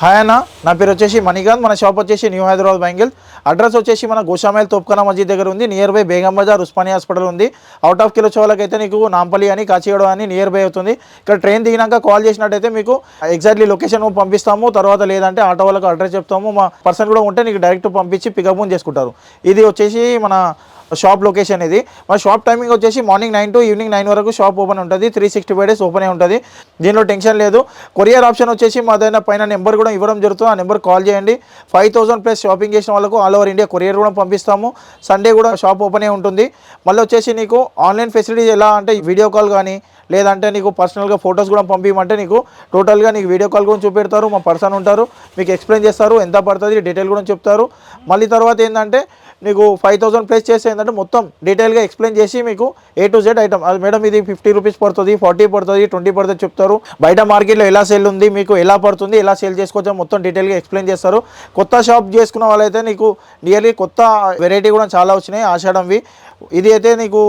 Hi అన్న, నా పేరు వచ్చేసి మణికాంత్. మన షాప్ వచ్చేసి న్యూ హైదరాబాద్ బ్యాంగిల్స్. అడ్రస్ వచ్చేసి మన గోషామైల్ తోప్ఖానా మస్జిద్ దగ్గర ఉంది. Near by Begum Bazaar Osmania hospital ఉంది. అవుట్ ఆఫ్ కిలో చోళ్ళకైతే నీకు నాంపల్లి అని కాచిగూడ అని నియర్ బై అవుతుంది. ఇక్కడ ట్రైన్ దిగినాక కాల్ చేసినట్టయితే మీకు ఎగ్జాక్ట్లీ లొకేషన్ పంపిస్తాము. తర్వాత లేదంటే ఆటో వాళ్ళకి అడ్రస్ చెప్తాము. మా పర్సన్ కూడా ఉంటే నీకు డైరెక్ట్ పంపించి పికప్ చేసుకుంటారు. ఇది వచ్చేసి మన షాప్ లొకేషన్. ఇది మన షాప్ టైమింగ్ వచ్చేసి మార్నింగ్ 9 to ఈవినింగ్ 9 వరకు షాప్ ఓపెన్ ఉంటుంది. 365 days ఓపెన్ ఉంటుంది. దీనిలో టెన్షన్ లేదు. కొరియర్ ఆప్షన్ వచ్చేసి మాదైనా పైన నెంబర్ కూడా ఇవ్వడం జరుగుతుంది. ఆ నెంబర్ కాల్ చేయండి. 5000 ప్లస్ షాపింగ్ చేసిన వాళ్ళకు ఆల్ ఓవర్ ఇండియా కొరియర్ కూడా పంపిస్తాము. సండే కూడా షాప్ ఓపెన్ ఉంటుంది. మళ్ళీ వచ్చేసి నీకు ఆన్లైన్ ఫెసిలిటీస్ ఎలా అంటే వీడియో కాల్ కానీ లేదంటే నీకు పర్సనల్గా ఫొటోస్ కూడా పంపించమంటే నీకు టోటల్గా నీకు వీడియో కాల్ కూడా చూపెడతారు. మా పర్సన్ ఉంటారు, మీకు ఎక్స్ప్లెయిన్ చేస్తారు, ఎంత పడుతుంది డీటెయిల్ కూడా చెప్తారు. మళ్ళీ తర్వాత ఏంటంటే నీకు 5000 ప్లేస్ చేస్తే ఏంటంటే మొత్తం డీటెయిల్గా ఎక్స్ప్లెయిన్ చేసి మీకు A to Z ఐటమ్ అది మేడం ఇది 50 రూపీస్ పడుతుంది, 40 పడుతుంది, 20 పడుతుంది చెప్తారు. బయట మార్కెట్లో ఎలా సేల్ ఉంది, మీకు ఎలా పడుతుంది, ఎలా సేల్ చేసుకోవచ్చో మొత్తం డీటెయిల్గా ఎక్స్ప్లెయిన్ చేస్తారు. కొత్త షాప్ చేసుకున్న వాళ్ళైతే నీకు నియర్లీ కొత్త వెరైటీ కూడా చాలా వచ్చినాయి ఆషాఢంవి. ఇది అయితే నీకు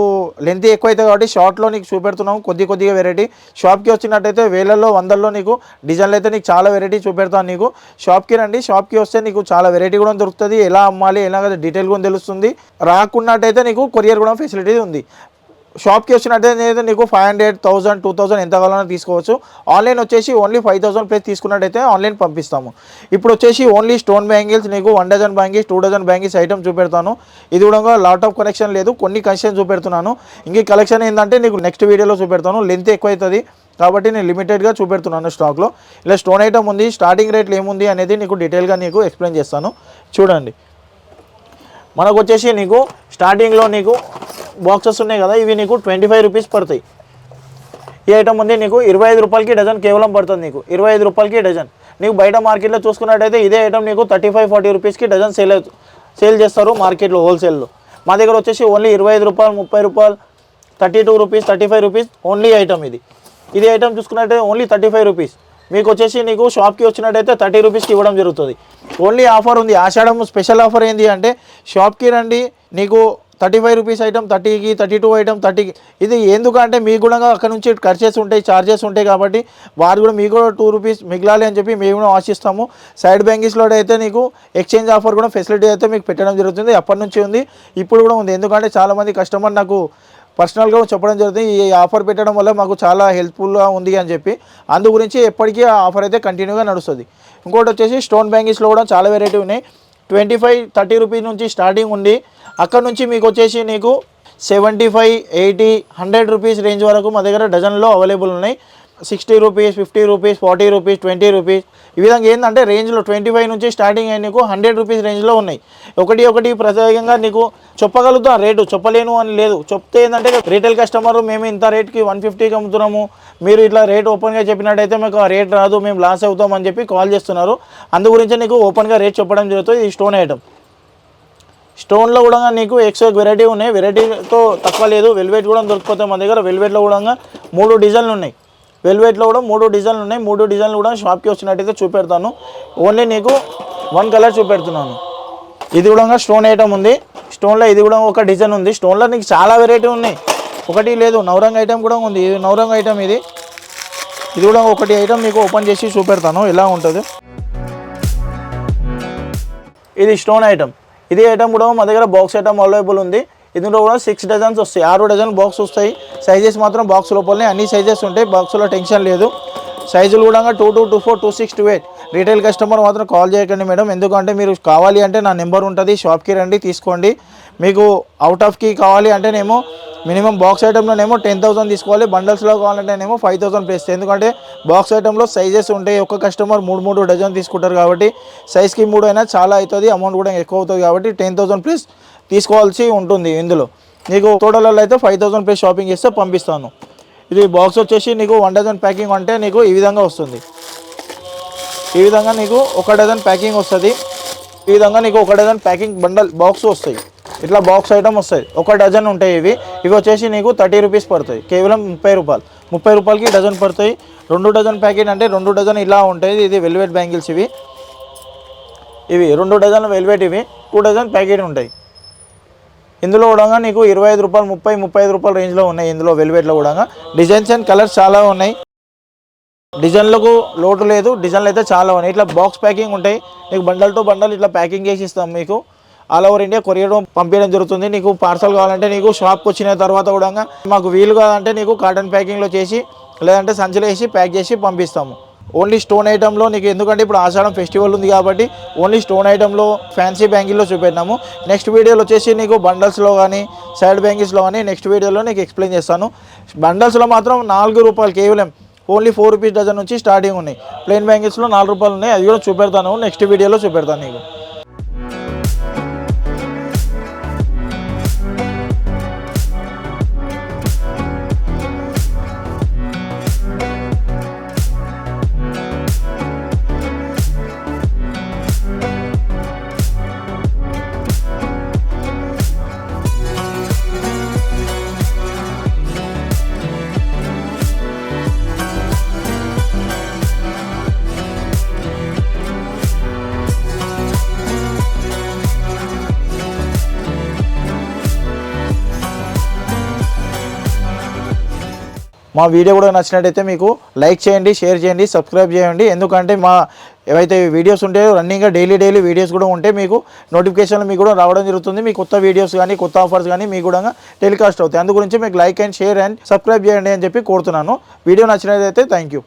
లెంత్ ఎక్కువ అవుతుంది కాబట్టి షార్ట్లో నీకు చూపెడుతున్నాము కొద్దిగా వెరైటీ. షాప్కి వచ్చినట్టయితే వేలల్లో వందల్లో నీకు డిజైన్లు అయితే నీకు చాలా వెరైటీ చూపెడతాను. నీకు షాప్కి రండి. షాప్కి వస్తే నీకు చాలా వెరైటీ కూడా దొరుకుతుంది. ఎలా అమ్మాలి ఎలా డీటెయిల్ కూడా తెలుస్తుంది. రాకున్నట్టయితే నీకు కొరియర్ కూడా ఫెసిలిటీ ఉంది. షాప్కి వచ్చినట్టయితే నీకు 500, 1000, 2000 ఎంత కావాలన్నా తీసుకోవచ్చు. ఆన్లైన్ వచ్చేసి ఓన్లీ 5000 ప్లస్ తీసుకున్నట్టయితే ఆన్లైన్ పంపిస్తాము. ఇప్పుడు వచ్చేసి ఓన్లీ స్టోన్ బ్యాంగిల్స్ నీకు 1 dozen bangles, 2 dozen bangles item చూపెడతాను. ఇది కూడా లాట్ ఆఫ్ కలెక్షన్ లేదు, కొన్ని కలెక్షన్ చూపెడుతున్నాను. ఇంక కలెక్షన్ ఏంటంటే నీకు నెక్స్ట్ వీడియోలో చూపెడతాను. లెంత్ ఎక్కువ అవుతుంది కాబట్టి నేను లిమిటెడ్గా చూపెడుతున్నాను స్టాక్లో. ఇలా స్టోన్ ఐటమ్ ఉంది, స్టార్టింగ్ రేట్లు ఏముంది అనేది నీకు డీటెయిల్గా నీకు ఎక్స్ప్లెయిన్ చేస్తాను. చూడండి, మనకు వచ్చేసి నీకు స్టార్టింగ్లో నీకు బాక్సెస్ ఉన్నాయి కదా, ఇవి నీకు 25 రూపీస్ పడతాయి. ఈ ఐటమ్ ఉంది నీకు 25 రూపాయలకి డజన్ కేవలం పడుతుంది. నీకు 25 రూపాయలకి డజన్. నీకు బయట మార్కెట్లో చూసుకున్నట్టయితే ఇదే ఐటమ్ నీకు 35-40 రూపీస్కి డజన్ సేల్ చేస్తారు మార్కెట్లో హోల్సేల్లో. మా దగ్గర వచ్చేసి ఓన్లీ 25 రూపాయలు, 30 రూపాయలు, 32 రూపీస్, 35 రూపీస్ ఓన్లీ ఐటమ్ ఇది ఐటమ్ చూసుకున్నట్టయితే ఓన్లీ 35 రూపీస్. మీకు వచ్చేసి నీకు షాప్కి వచ్చినట్టయితే 30 రూపీస్కి ఇవ్వడం జరుగుతుంది. ఓన్లీ ఆఫర్ ఉంది. ఆషాఢం స్పెషల్ ఆఫర్ ఏంటి అంటే షాప్కి రండి, నీకు 35 రూపీస్ ఐటమ్ 30కి, 32 ఐటమ్ 30కి. ఇది ఎందుకంటే మీకు కూడా అక్కడ నుంచి ఖర్చెస్ ఉంటాయి, ఛార్జెస్ ఉంటాయి కాబట్టి వారు కూడా మీకు కూడా 2 రూపీస్ మిగలాలి అని చెప్పి మేము కూడా ఆశిస్తాము. సైడ్ బ్యాంగిల్స్లో అయితే నీకు ఎక్స్చేంజ్ ఆఫర్ కూడా ఫెసిలిటీ అయితే మీకు పెట్టడం జరుగుతుంది. అప్పటి నుంచి ఉంది, ఇప్పుడు కూడా ఉంది. ఎందుకంటే చాలామంది కస్టమర్ నాకు పర్సనల్గా చెప్పడం జరుగుతుంది, ఈ ఆఫర్ పెట్టడం వల్ల మాకు చాలా హెల్ప్ఫుల్గా ఉంది అని చెప్పి. అందు గురించి ఎప్పటికీ ఆ ఆఫర్ అయితే కంటిన్యూగా నడుస్తుంది. ఇంకోటి వచ్చేసి స్టోన్ బ్యాంగిల్స్లో కూడా చాలా వెరైటీ ఉన్నాయి. 25-30 రూపీస్ నుంచి స్టార్టింగ్ ఉంది. అక్కడ నుంచి మీకు వచ్చేసి నీకు 75, 80, 100 రూపీస్ రేంజ్ వరకు మా దగ్గర డజన్లో అవైలబుల్ ఉన్నాయి. 60 రూపీస్, 50 రూపీస్, 40 రూపీస్, 20 రూపీస్ ఈ విధంగా ఏంటంటే రేంజ్లో 25 నుంచి స్టార్టింగ్ అయ్యి నీకు 100 రూపీస్ రేంజ్లో ఉన్నాయి. ఒకటి ప్రత్యేకంగా నీకు చెప్పగలుగుతాం, రేటు చెప్పలేను అని లేదు. చెప్తే ఏంటంటే రీటైల్ కస్టమర్ మేము ఇంత రేట్కి 150కి అమ్ముతున్నాము, మీరు ఇట్లా రేట్ ఓపెన్గా చెప్పినట్టయితే మీకు ఆ రేట్ రాదు, మేము లాస్ అవుతాం అని చెప్పి కాల్ చేస్తున్నారు. అందు గురించి నీకు ఓపెన్గా రేట్ చెప్పడం జరుగుతుంది. ఈ స్టోన్ ఐటమ్ స్టోన్లో కూడా నీకు ఎక్స్ట్రా వెరైటీ ఉన్నాయి. వెరైటీతో తక్కువ లేదు. వెల్వెట్ కూడా దొరికిపోతాయి మా దగ్గర. వెల్వెట్లో కూడా 3 డిజైన్లు ఉన్నాయి. వెల్వెట్లో కూడా 3 డిజైన్లు ఉన్నాయి. 3 డిజైన్లు కూడా షాప్కి వచ్చినట్టయితే చూపెడతాను. ఓన్లీ నీకు 1 కలర్ చూపెడుతున్నాను. ఇది కూడా స్టోన్ ఐటమ్ ఉంది. స్టోన్లో ఇది కూడా ఒక డిజైన్ ఉంది. స్టోన్లో నీకు చాలా వెరైటీ ఉన్నాయి, ఒకటి లేదు. నవరంగ్ ఐటమ్ కూడా ఉంది. ఇది నవరంగ్ ఐటమ్. ఇది కూడా ఒకటి ఐటమ్ నీకు ఓపెన్ చేసి చూపెడతాను ఎలా ఉంటుంది. ఇది స్టోన్ ఐటమ్. ఇది ఐటమ్ కూడా మా దగ్గర బాక్స్ ఐటమ్ అవైలబుల్ ఉంది. ఇందులో కూడా 6 డజన్స్ వస్తాయి, 6 డజన్ బాక్స్ వస్తాయి. సైజెస్ మాత్రం బాక్స్ లోపలనే అన్ని సైజెస్ ఉంటాయి. బాక్స్లో టెన్షన్ లేదు. సైజులు కూడా 22, 24, 26, 28. రీటైల్ కస్టమర్ మాత్రం కాల్ చేయకండి మేడం, ఎందుకంటే మీరు కావాలి అంటే నా నెంబర్ ఉంటుంది, షాప్కి రండి తీసుకోండి. మీకు అవుట్ ఆఫ్కి కావాలి అంటేనేమో మినిమం బాక్స్ ఐటెంలోనేమో 10,000 తీసుకోవాలి. బండల్స్లో కావాలంటేనేమో 5,000 ప్లేస్. ఎందుకంటే బాక్స్ ఐటెంలో సైజెస్ ఉంటాయి. ఒక కస్టమర్ 3 డజన్ తీసుకుంటారు కాబట్టి సైజ్కి 3 అయినా చాలా అవుతుంది, అమౌంట్ కూడా ఎక్కువ అవుతుంది కాబట్టి 10,000 ప్లస్ తీసుకోవాల్సి ఉంటుంది. ఇందులో నీకు టోటల్లో అయితే 5,000 ప్లస్ షాపింగ్ చేస్తే పంపిస్తాను. ఇది బాక్స్ వచ్చేసి నీకు 1 డజన్ ప్యాకింగ్ అంటే నీకు ఈ విధంగా వస్తుంది. ఈ విధంగా నీకు 1 డజన్ ప్యాకింగ్ వస్తుంది. ఈ విధంగా నీకు 1 డజన్ ప్యాకింగ్ బండల్ బాక్స్ వస్తాయి. ఇట్లా బాక్స్ ఐటమ్ వస్తాయి. 1 డజన్ ఉంటాయి. ఇవి వచ్చేసి నీకు 30 రూపీస్ పడతాయి, కేవలం 30 రూపాయలు. 30 రూపాయలకి డజన్ పడతాయి. 2 డజన్ ప్యాకెట్ అంటే 2 డజన్ ఇలా ఉంటాయి. ఇది వెల్వెట్ బ్యాంగిల్స్. ఇవి 2 డజన్ల వెల్వెట్. ఇవి 2 డజన్ ప్యాకెట్ ఉంటాయి. ఇందులో కూడా నీకు 25 రూపాయలు, 30, 35 రూపాయల రేంజ్లో ఉన్నాయి. ఇందులో వెల్వెట్లో కూడా డిజైన్స్ అండ్ కలర్స్ చాలా ఉన్నాయి. డిజైన్లకు లోటు లేదు, డిజైన్లు అయితే చాలా ఉన్నాయి. ఇట్లా బాక్స్ ప్యాకింగ్ ఉంటాయి, నీకు బండల్ టు బండల్ ఇట్లా ప్యాకింగ్ చేసి ఇస్తాం. మీకు ఆల్ ఓవర్ ఇండియా కొరియర్ పంపించడం జరుగుతుంది. నీకు పార్సల్ కావాలంటే నీకు షాప్కి వచ్చిన తర్వాత కూడా మాకు వీలు కావాలంటే నీకు కాటన్ ప్యాకింగ్లో చేసి లేదంటే సంచులు వేసి ప్యాక్ చేసి పంపిస్తాము. ఓన్లీ స్టోన్ ఐటెంలో నీకు, ఎందుకంటే ఇప్పుడు ఆషాఢం ఫెస్టివల్ ఉంది కాబట్టి ఓన్లీ స్టోన్ ఐటెంలో ఫ్యాన్సీ బ్యాంగిల్లో చూపెట్టినాము. నెక్స్ట్ వీడియోలో వచ్చేసి నీకు బండల్స్లో కానీ సైడ్ బ్యాంగిల్స్లో కానీ నెక్స్ట్ వీడియోలో నీకు ఎక్స్ప్లెయిన్ చేస్తాను. బండల్స్లో మాత్రం 4 రూపాయలు కేవలం, ఓన్లీ 4 రూపీస్ డజన్ నుంచి స్టార్టింగ్ ఉన్నాయి. ప్లెయిన్ బ్యాంగిల్స్లో 4 రూపాయలు ఉన్నాయి, అది కూడా చూపెడతాను నెక్స్ట్ వీడియోలో చూపెడతాను నీకు. మా వీడియో కూడా నచ్చినట్టయితే మీకు లైక్ చేయండి, షేర్ చేయండి, సబ్స్క్రైబ్ చేయండి. ఎందుకంటే మా ఏవైతే వీడియోస్ ఉంటాయో రన్నింగ్గా డైలీ వీడియోస్ కూడా ఉంటే మీకు నోటిఫికేషన్లు మీకు కూడా రావడం జరుగుతుంది. మీ కొత్త వీడియోస్ కానీ కొత్త ఆఫర్స్ కానీ మీకు కూడా టెలికాస్ట్ అవుతాయి. అందు గురించి మీకు like and share and subscribe చేయండి అని చెప్పి కోరుతున్నాను. వీడియో నచ్చినట్టయితే థ్యాంక్ యూ.